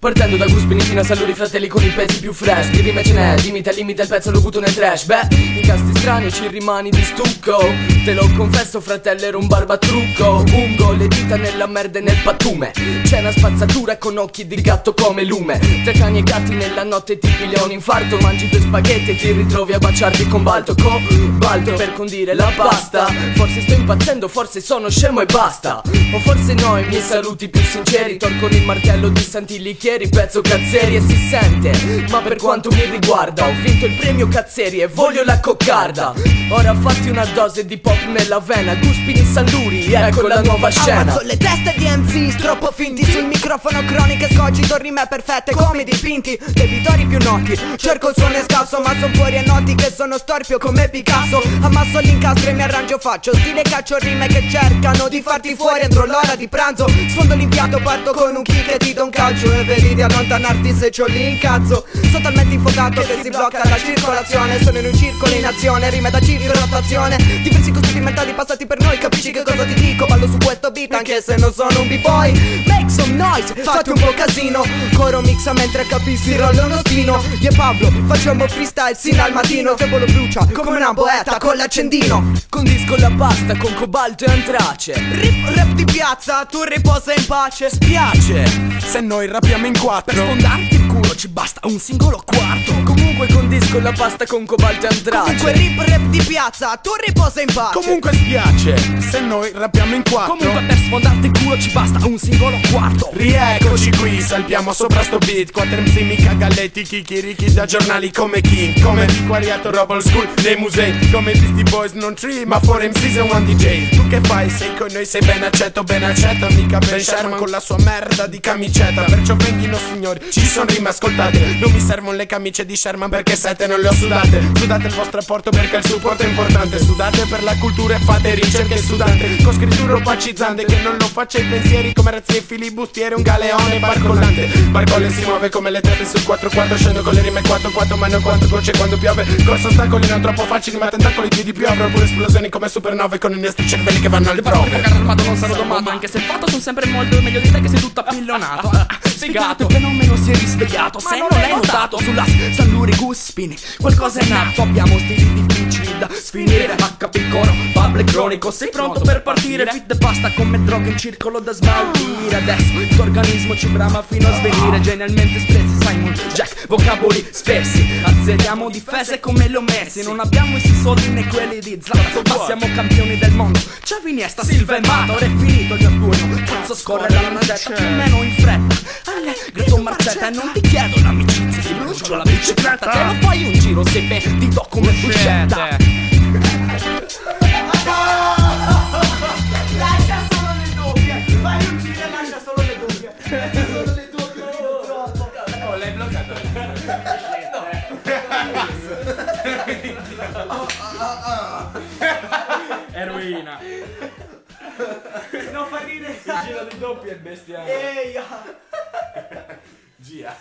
Partendo da Guspini fino a Salluri, fratelli con i pezzi più fresh. Di rime ce n'è, limita il pezzo lo butto nel trash. Beh, incasti strani ci rimani di stucco. Te lo confesso fratello, ero un barbatrucco. Ungo le dita nella merda e nel pattume. C'è una spazzatura con occhi di gatto come lume. Tra cani e gatti nella notte ti piglia un infarto. Mangi due spaghetti e ti ritrovi a baciarti con balto. Balto per condire la pasta. Forse sto impazzendo, forse sono scemo e basta. O forse no, i miei saluti più sinceri. Torcono il martello di Santi Lichieri, pezzo Cazzeri e si sente. Ma per quanto mi riguarda, ho vinto il premio Cazzeri e voglio la coccarda. Ora fatti una dose di pop nella vena. Guspini Salluri, ecco la nuova scena. Ammazzo le teste di MCs troppo finti. Sul microfono croniche scogito rime perfette come dipinti. Debitori più noti, cerco il suono scarso ma son fuori e noti che sono storpio come Picasso. Ammasso l'incastro e mi arrangio, faccio stile caccio rime che cercano di farti fuori entro l'ora di pranzo. Sfondo l'impianto, parto con un kick e ti do un calcio e vedi di allontanarti se c'ho l'incazzo. Sono talmente infocato che si blocca la circolazione. Sono in un circolo in azione, rime da giri in rotazione. Diversi costrutti mentali passati per noi, capisci che cosa ti dico? Ballo su questo beat anche se non sono un b-boy. Make some noise, fate un po' casino. Coro mixa mentre capisci rollo uno spino. Io e Pablo facciamo freestyle sino al mattino. Tempo lo brucia come una poeta con l'accendino. Condisco la pasta con cobalto e antrace. Rap di piazza, tu riposa in pace. Spiace se noi rappiamo in quattro. Per sfondarti il culo ci basta un singolo quarto. Comunque condisco la pasta con cobalto e antrace. Comunque rap di piazza, tu riposa in pace. Comunque spiace se noi rappiamo in quattro. Comunque per sfondarti il culo ci basta un singolo quarto. Rieccoci qui, salpiamo sopra sto beat. 4 MC mica galletti, chicchirichi da giornali come King. Come antiquariato roba old school nei musei. Come Beastie Boys non 3 ma 4 MCs e 1 DJ. Tu che fai? Sei con noi, sei ben accetto. Mica Ben Sherman con la sua merda di camicetta. Perciò venghino signori, ci sono rime ascoltate. Non mi servono le camicie di Sherman perché 7 non le ho sudate. Sudate il vostro apporto perché il supporto è importante. Sudate per la cultura e fate ricerche studante. Con scrittura opacizzante che non lo faccia i pensieri come razzi e filibustieri. Un galeone barcollante. Barcolle si muove come le tette sul 4-4. Scendo con le rime 4-4 ma non 4 gocce quando piove. Corso ostacoli non troppo facili ma tentacoli più di più. Avrò pure esplosioni come supernove con i nostri cervelli che vanno alle prove. Carro armato non sarò domato, anche se fatto sono sempre molto meglio di te che sei tutto appillonato. Spiegato, il fenomeno si è risvegliato. Se non l'hai notato sulla Salluri Guspini qualcosa è nato. Abbiamo stili difficili da sfinire. HP coro, Pablo e cronico. Sei pronto per partire? Fit e pasta come droga in circolo da smaltire. Adesso il tuo organismo ci brama fino a svenire. Genialmente espressi Simon Jack, vocaboli spessi. Azzeriamo difese come le ho messi. Non abbiamo i soldi né quelli di Zlatan, ma siamo campioni del mondo. C'è Iniesta, Silva e Mata. Ora è finito il mio turno. Cazzo scorre la lanzetta più o meno in fretta. Grido marcetta e non ti chiedo l'amicizia. Ti brucio la bicicletta. Te lo fai un giro se ben ti do come buscetta. Lascia solo le doppie. Fai un giro e lascia solo le doppie. Lascia solo le doppie. Oh, l'hai bloccato? Eroina. Non fa ridere. Il giro di doppia è bestiale. Ehi. Gia.